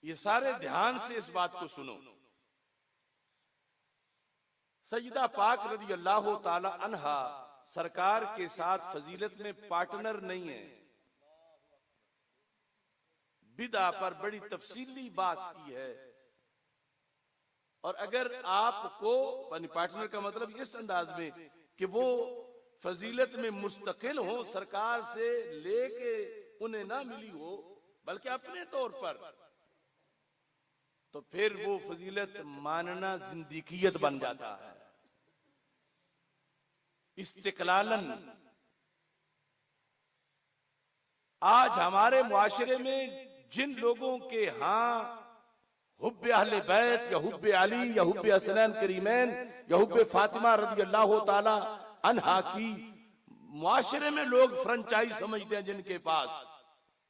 ये सारे ध्यान से इस बात को सुनो। सैयदा पाक रज़ी अल्लाह ताला अन्हा सरकार के साथ फजीलत में पार्टनर नहीं है। बिदा पर बड़ी तफसीली बात की है। और अगर आपको पार्टनर का मतलब इस अंदाज में कि वो फजीलत में मुस्तकिल हो, सरकार से लेके उन्हें ना मिली हो बल्कि अपने तौर पर, तो फिर वो फजीलत मानना जिंदगियत बन जाता है। इस्तिकलालन आज हमारे मुआशरे में जिन लोगों के यहां हुब्बे अहले बैत या हुब्बे अली या हुब्बे हसनैन करीमैन या हुब्बे फातिमा रज़ी अल्लाह ताला अन्हा की मुआशरे में लोग फ्रेंचाइज समझते हैं, जिनके पास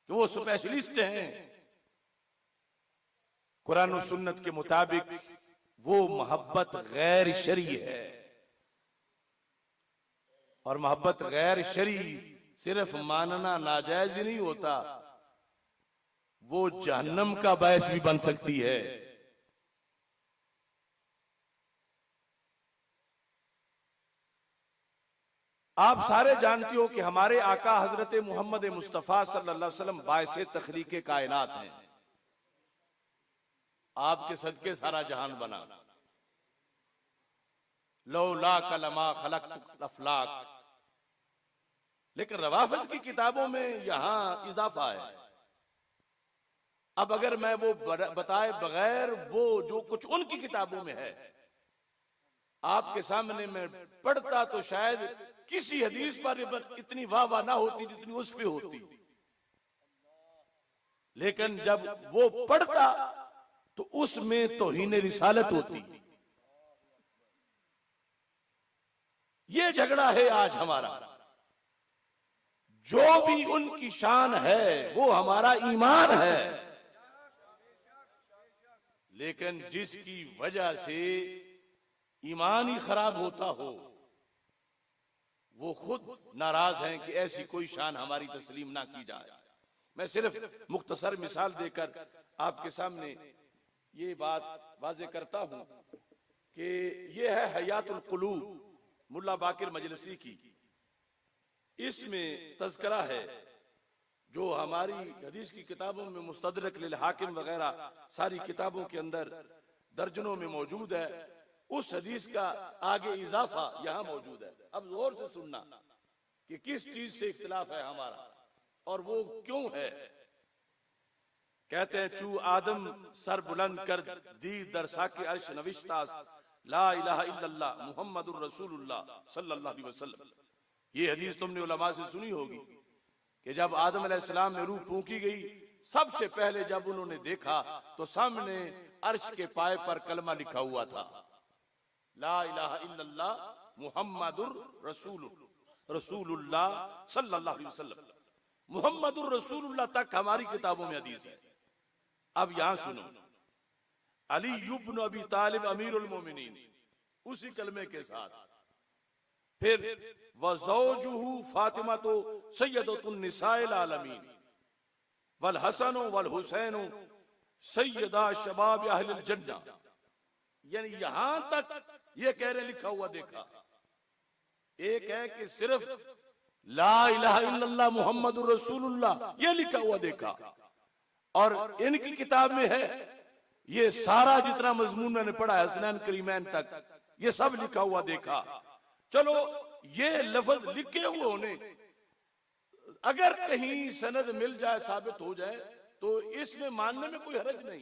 कि वो स्पेशलिस्ट हैं, कुरान और सुन्नत के मुताबिक वो मोहब्बत गैर शरी है। और मोहब्बत गैर शरी सिर्फ मानना नाजायज नहीं होता, वो जहन्नम का बायस भी बन सकती है। आप सारे जानते हो कि हमारे आका हजरत मोहम्मद मुस्तफा सल्लल्लाहु अलैहि वसल्लम बायसे तखलीके कायनात हैं। आपके सदके सारा जहान बना। लौला कलमा खलक़तुल अफ़लाक। लेकिन रवाफिद की किताबों में यहां इजाफा है। अब अगर मैं वो बताए बगैर वो जो कुछ उनकी किताबों में है आपके सामने मैं पढ़ता, तो शायद किसी हदीस पर इतनी वाह ना होती जितनी उस पे होती। लेकिन जब वो पढ़ता तो उसमें तौहीन रिसालत होती। ये झगड़ा है आज हमारा। जो भी उनकी शान है वो हमारा ईमान है, लेकिन जिसकी वजह से ईमान ही खराब होता हो वो खुद नाराज हैं कि ऐसी कोई शान हमारी तस्लीम ना की जाए। मैं सिर्फ मुख्तसर मिसाल देकर आपके सामने ये बात वाजे करता हूं कि ये है हयातुल कुलूब मुल्ला बाकिर मजलिसी की। इसमें तज़किरा है जो हमारी हदीस की किताबों में मुस्तदरक लिल हाकिम वगैरह सारी किताबों के अंदर दर्जनों में मौजूद है। उस हदीस का आगे इजाफा यहां मौजूद है। अब गौर से सुनना कि किस चीज से इख्तिलाफ है हमारा और वो क्यों है। कहते हैं चू आदम सर बुलंद कर दी दरसा के अर्श नविश्तास ला इलाहा इल्लल्लाह मुहम्मदुर रसूलुल्लाह सल्लल्लाहु अलैहि वसल्लम। ये हदीस तुमने उलमा से सुनी होगी कि जब आदम अलैहिस्सलाम में रूह फूंकी गई, सबसे पहले जब उन्होंने देखा तो सामने अर्श के पाए पर कलमा लिखा हुआ था, ला इलाहा इल्लल्लाह मुहम्मदुर रसूलुल्लाह सल्लल्लाहु अलैहि वसल्लम। मुहम्मदुर रसूलुल्लाह तक हमारी किताबों में हदीस है। अब यहां सुनो, अली इब्न अबी तालिब अमीरुल मोमिनीन उसी कलमे के साथ, फिर वज़ौजुहु फातिमा तो सय्यदतुन निसाइल आलमीन वल हसन वल हुसैन सय्यदा शबाब अहलिल जन्ना। यानी यहां तक ये कह रहे लिखा हुआ देखा। एक है कि सिर्फ ला इलाहा इल्लल्लाह मुहम्मदुर रसूलुल्लाह ये लिखा हुआ देखा, और इनकी किताब में है ये सारा जितना मजमून मैंने पढ़ा है हसनैन करीमैन तक ये सब लिखा हुआ देखा। चलो ये लफ्ज लिखे हुए होने अगर कहीं सनद मिल जाए, साबित हो जाए, तो इसमें मानने में कोई हरज नहीं,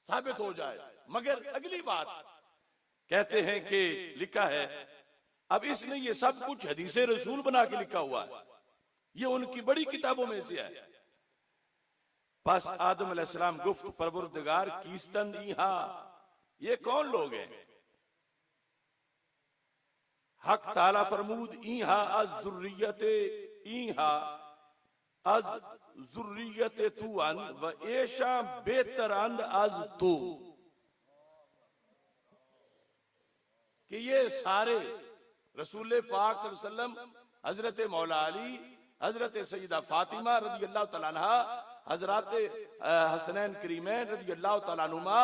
साबित हो जाए। मगर अगली बात कहते हैं कि लिखा है, अब इसने ये सब कुछ हदीसे रसूल बना के लिखा हुआ है, ये उनकी बड़ी किताबों में से है। बस आदम अलैहिस्सलाम गुफ्त परवरदिगार कीस्तन इहा, ये कौन लोग हैं? हक ताला फरमूद इहा अज जुर्रियते इहा अज जुर्रियते तू अन व ऐशा बेहतर अंद अज तू, कि ये सारे रसूल पाक सल्लल्लाहु अलैहि वसल्लम, हजरत मौला अली, हजरत सैयदा फातिमा रज़ी अल्लाह तआला अन्हा हजरत हसनैन करीमैन रज़ी अल्लाह तआला अन्हुमा,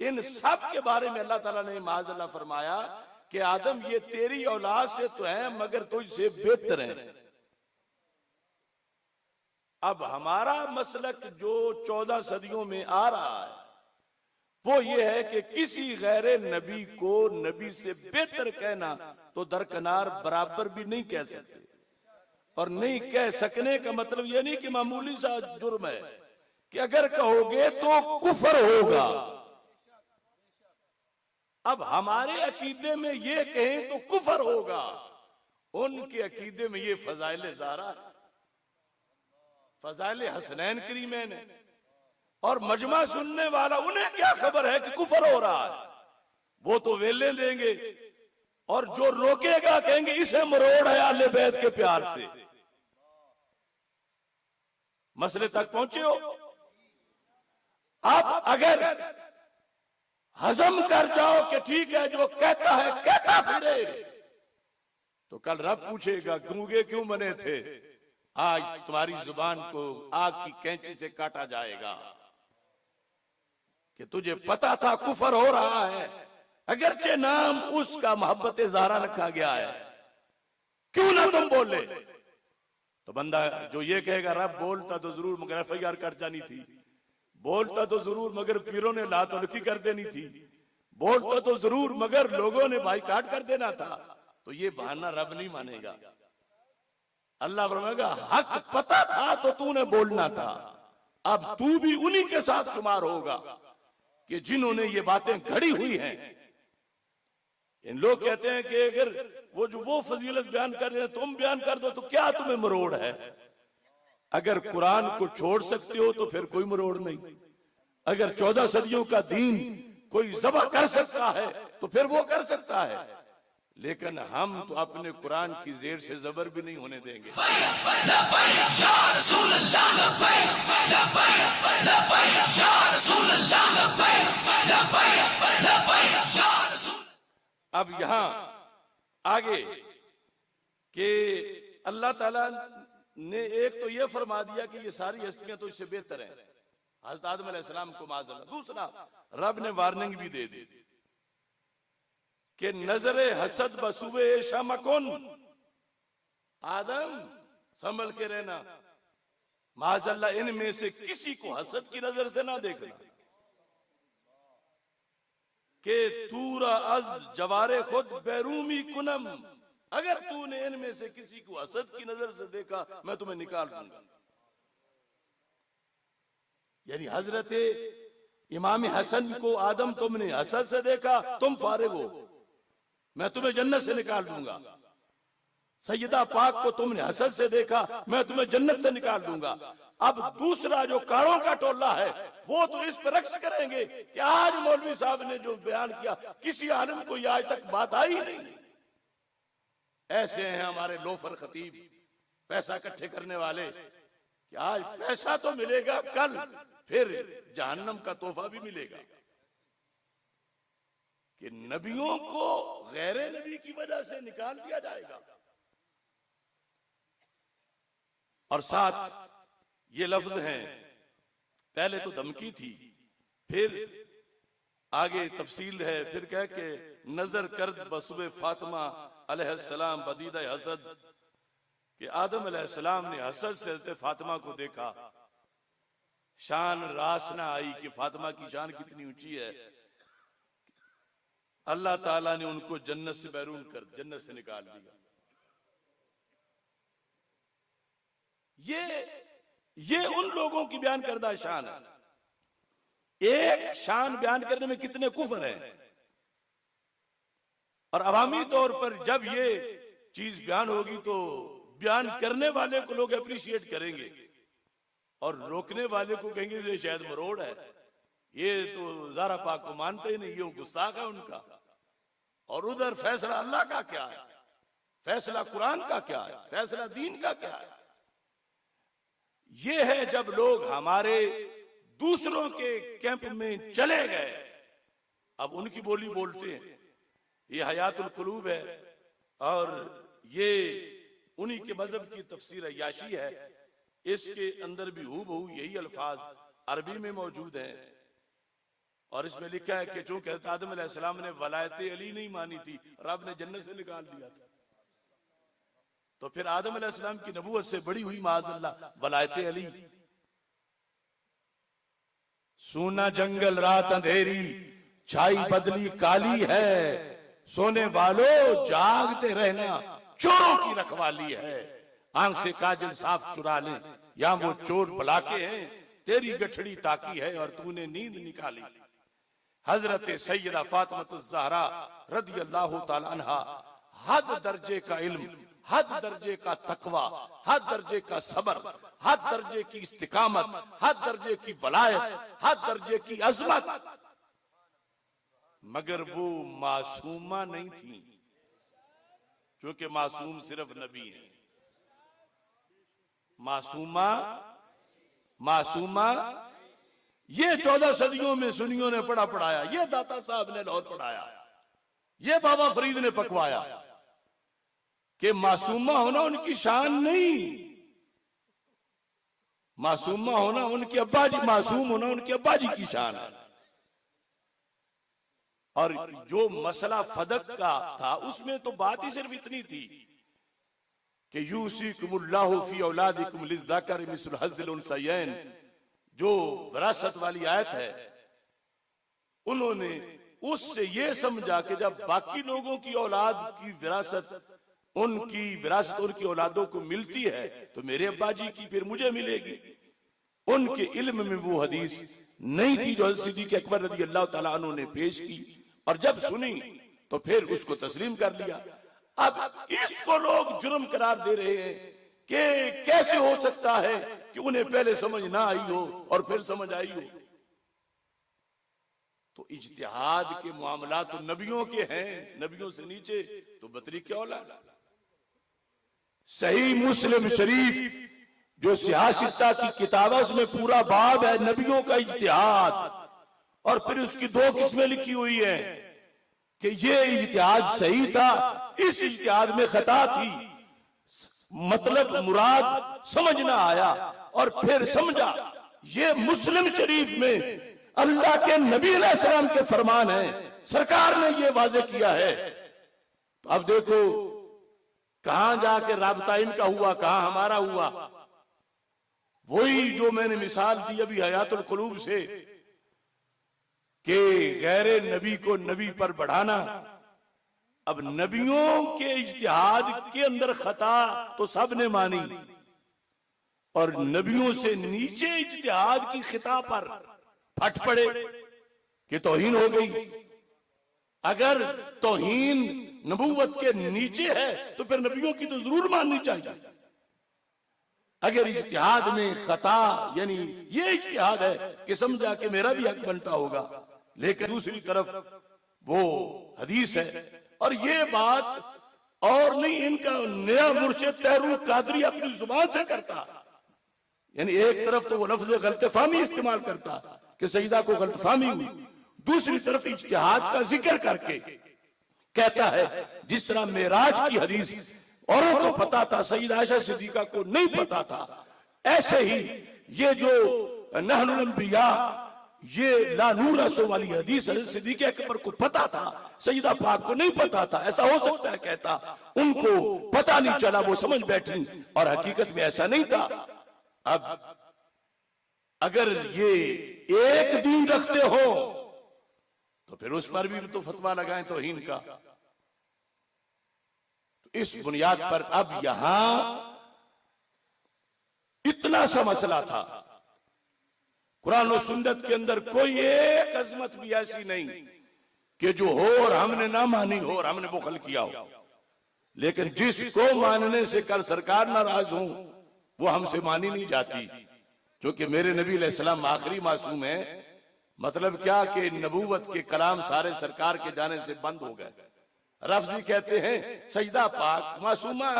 इन सब के बारे में अल्लाह ताला ने माज़अल्लाह फरमाया कि आदम ये तेरी औलाद से तो है मगर तुझसे बेहतर है। अब हमारा मसलक जो 14 सदियों में आ रहा है वो ये है कि किसी गैर नबी को नबी से बेहतर कहना तो दरकनार बराबर भी नहीं कह सकते, और नहीं कह सकने का मतलब ये नहीं कि मामूली सा जुर्म है कि अगर कहोगे तो कुफर होगा। अब हमारे अकीदे में ये कहें तो कुफर होगा, उनके अकीदे में ये फजाइल ज़ारा है, फजाइल हसनैन करीमैन है, और मजमा सुनने वाला उन्हें क्या खबर है कि कुफर हो रहा है। वो तो वेले देंगे, और जो रोकेगा कहेंगे इसे मरोड़ है अहले बैत के प्यार से। मसले तक पहुंचे हो? आप अगर हजम कर जाओ कि ठीक है जो कहता है कहता फिरे, तो कल रब पूछेगा गूंगे क्यों बने थे, आज तुम्हारी जुबान को आग की कैंची से काटा जाएगा कि तुझे पता था कुफर हो रहा है, अगरचे नाम उसका मोहब्बत ज़हरा रखा गया है, क्यों ना तुम बोले। तो बंदा जो ये कहेगा रब बोलता तो जरूर मगर FIR कट जानी थी, बोलता तो जरूर मगर पीरों ने लात उल्की कर देनी थी, बोलता तो जरूर मगर लोगों ने बाइकाट कर देना था, तो ये बहाना रब नहीं मानेगा। अल्लाह फरमाएगा हक पता था तो तूने बोलना था, अब तू भी उन्हीं के साथ शुमार होगा कि जिन्होंने ये बातें घड़ी हुई हैं। इन लोग कहते हैं कि अगर वो फजीलत बयान कर रहे हैं तुम बयान कर दो तो क्या तुम्हें मरोड़ है। अगर कुरान को छोड़ सकते हो तो फिर कोई मरोड़ नहीं, अगर 14 सदियों का दीन कोई ज़बह कर सकता है तो फिर वो कर सकता है, लेकिन हम तो अपने कुरान की जेर से जबर भी नहीं होने देंगे। अब यहां आगे कि अल्लाह ताला ने एक तो ये फरमा दिया कि ये सारी हस्तियां तो इससे बेहतर हैं, हज़रत आदम अलैहिस्सलाम को माज़अल्लाह। दूसरा रब ने वार्निंग भी दे दी कि नजरे हसद बसुए शमकुन, आदम संभल के रहना, माज़अल्लाह इनमें से किसी को हसद की नजर से ना देखना कि तूरा अज जवारे खुद बैरूमी कुनम, अगर तूने इनमें से किसी को हसद की नजर से देखा मैं तुम्हें निकाल दूंगा। यानी हजरत इमाम हसन को आदम तुमने हसद से देखा तुम फारिग हो, मैं तुम्हें जन्नत से निकाल दूंगा। सैयदा पाक को तुमने हसद से देखा मैं तुम्हें जन्नत से निकाल दूंगा। अब दूसरा जो कारों का टोला है वो तो इस पर रक्स करेंगे कि आज मौलवी साहब ने जो बयान किया किसी आलिम को ये आज तक बात आई नहीं। ऐसे हैं हमारे लोफर खतीब, पैसा इकट्ठे करने वाले, कि आज पैसा तो मिलेगा, कल फिर जहन्नम का तोहफा भी मिलेगा। कि नबियों को गैर नबी की वजह से निकाल दिया जाएगा। और साथ ये लफ्ज हैं, पहले तो धमकी थी, फिर आगे तफसील है, फिर कह के नजर कर बसुबे फातिमा अलैहिस्सलाम बदीदा हसद, कि आदम अलैहिस्सलाम ने हसद से हज़रत फातिमा को देखा, शान रास ना आई कि फातिमा की शान कितनी ऊंची है। अल्लाह ताला ने उनको जन्नत से बैरून कर जन्नत से निकाल दिया। ये उन लोगों की बयान करदा शान है। एक शान बयान करने में कितने कुफर हैं, और अवामी तौर पर जब ये चीज बयान होगी तो बयान करने वाले को लोग अप्रिशिएट करेंगे और रोकने वाले को कहेंगे ये शायद मरोड़ है, ये तो ज़ारा पाक को मानते ही नहीं, ये गुस्ताख है उनका। और उधर फैसला अल्लाह का क्या है, फैसला कुरान का क्या है, फैसला दीन का क्या है। ये है जब लोग हमारे दूसरों के कैंप में चले गए, अब उनकी बोली बोलते हैं। ये हयातुल कुलूब है और ये उन्हीं के मजहब की तफसीर याशी है इसके अंदर भी हूबहू यही अल्फाज अरबी में मौजूद हैं। और इसमें लिखा है कि चूंकि आदम अलैहिस्सलाम ने वलायत अली नहीं मानी थी, रब ने जन्नत से निकाल दिया था, तो फिर आदम अलैहिस्सलाम की नबूवत से बड़ी हुई माज़अल्लाह वलायत अली। सूना जंगल रात अंधेरी, छाई बदली काली है, सोने वालों जागते रहना, चोरों की रखवाली है। आंख से काजल साफ चुरा ले, या वो चोर बुलाके हैं, तेरी गठड़ी ताकी है और तूने नींद निकाली। हजरत सैयदा फातिमा ज़हरा रदियल्लाहु ताला अन्हा हद दर्जे का इल्म, हद दर्जे का तकवा, हद दर्जे का सबर, हद दर्जे की इस्तिकामत, हद दर्जे की वलायत, हद दर्जे की अजमत, मगर वो मासूमा नहीं थी, क्योंकि मासूम सिर्फ नबी है। मासूमा ये 14 सदियों में सुन्नियों ने पढ़ाया, ये दाता साहब ने लाहौर पढ़ाया, ये बाबा फरीद ने पकवाया कि मासूमा होना उनकी शान नहीं, मासूमा होना उनके अब्बा जी, मासूम होना उनके अब्बा जी की शान है। और जो मसला फदक का था उसमें तो बात ही सिर्फ इतनी थी कि यूसीकुमुल्लाहु फी औलादिकुम लिज़्ज़करि मिस्लु हज़्ज़िल उन्सयैन, जो विरासत वाली आयत है, उन्होंने उससे ये समझा कि जब बाकी लोगों की औलाद की विरासत, उनकी विरासत उनकी औलादों को मिलती है तो मेरे अब्बा जी की फिर मुझे मिलेगी। उनके इल्म में वो हदीस नहीं थी जो हज़रत सिद्दीक़ अकबर रज़ियल्लाहु ताला अन्हु ने पेश की, और जब सुनी तो फिर उसको तस्लीम कर लिया। अब इसको लोग जुर्म करार दे रहे हैं कि कैसे हो सकता है कि उन्हें पहले समझ ना आई हो और फिर समझ आई हो। तो इज्तिहाद के मामला तो नबियों के हैं, नबियों से नीचे तो बतरी क्या औलाद। सही मुस्लिम शरीफ जो सियासता की किताब है उसमें पूरा बाब है नबियों का इज्तिहाद, और फिर उसकी 2 किस्में लिखी हुई है कि ये इज्तिहाद सही था, इस इज्तिहाद में खता थी, मतलब मुराद समझ ना आया, और फिर समझा ये मुस्लिम शरीफ में अल्लाह के नबी अलैहिस्सलाम के फरमान है, सरकार ने ये वाजे किया है। तो अब देखो कहां जाके राबता इनका हुआ, कहां हमारा हुआ। वही जो मैंने मिसाल दी अभी हयातुल कुलूब से कि गैरे नबी को नबी पर बढ़ाना। अब नबियों के इज्तिहाद के अंदर खता तो सब ने मानी, और नबियों से नीचे इज्तिहाद की खिता पर फट पड़े कि तौहीन हो गई। अगर तौहीन नबूवत के नीचे है तो फिर नबियों की तो जरूर माननी चाहिए। अगर इज्तिहाद में खता, यानी ये इज्तिहाद है कि समझा कि मेरा भी हक बनता होगा, लेकिन दूसरी तरफ वो हदीस है, और ये बात और नहीं इनका नया मुर्शिद तहरुल कादरी अपनी जुबान से करता, यानी एक तरफ तो वो लफ्ज़ गलतफहमी इस्तेमाल करता कि सईदा को गलतफहमी हुई, दूसरी तरफ इज्तिहाद का जिक्र करके कहता है जिस तरह मेराज की हदीस औरों को पता था, सईदा आयशा सिद्दीका को नहीं पता था, ऐसे ही ये जो नहनुल अंबिया, ये ला नूर असो वाली हदीस हज़रत सिद्दीक़ अकबर को पता था, सईदा पाक को नहीं पता था। ऐसा हो सकता है कहता, उनको पता नहीं चला, वो समझ बैठी, और हकीकत में ऐसा नहीं था। अब अगर ये एक दिन रखते हो तो फिर उस पर भी तो फतवा लगाएं तौहीन का। तो इस बुनियाद पर अब यहां इतना सा मसला था, कुरान और सुन्नत के अंदर कोई एक अजमत भी ऐसी नहीं कि जो हो और हमने ना मानी हो और हमने बुखल किया हो, लेकिन जिसको मानने से कल सरकार नाराज हो वो हमसे मानी नहीं जाती, क्योंकि मेरे नबी अलैहिस्सलाम आखिरी मासूम है। मतलब क्या कि नबूवत के कलाम सारे सरकार के जाने से बंद हो गए। रफ़ज़ी कहते हैं सईदा पाक मासूमा,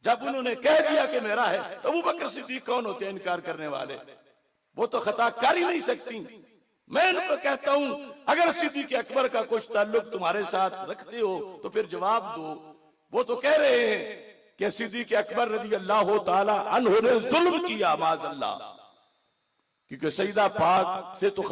जब उन्होंने कह दिया कि मेरा है तो अबू बकर सिद्दीक कौन होते हैं इनकार करने वाले, वो तो खता कर ही नहीं सकती। मैं उनको कहता हूं अगर सिद्दीक़ अकबर का कुछ ताल्लुक तुम्हारे साथ रखते हो तो फिर जवाब दो। वो तो कह रहे हैं कि सिद्दीक़ अकबर रज़ी अल्लाह ताला अन्हु ने जुल्म किया माज़अल्लाह, क्योंकि सईदा पाक से तो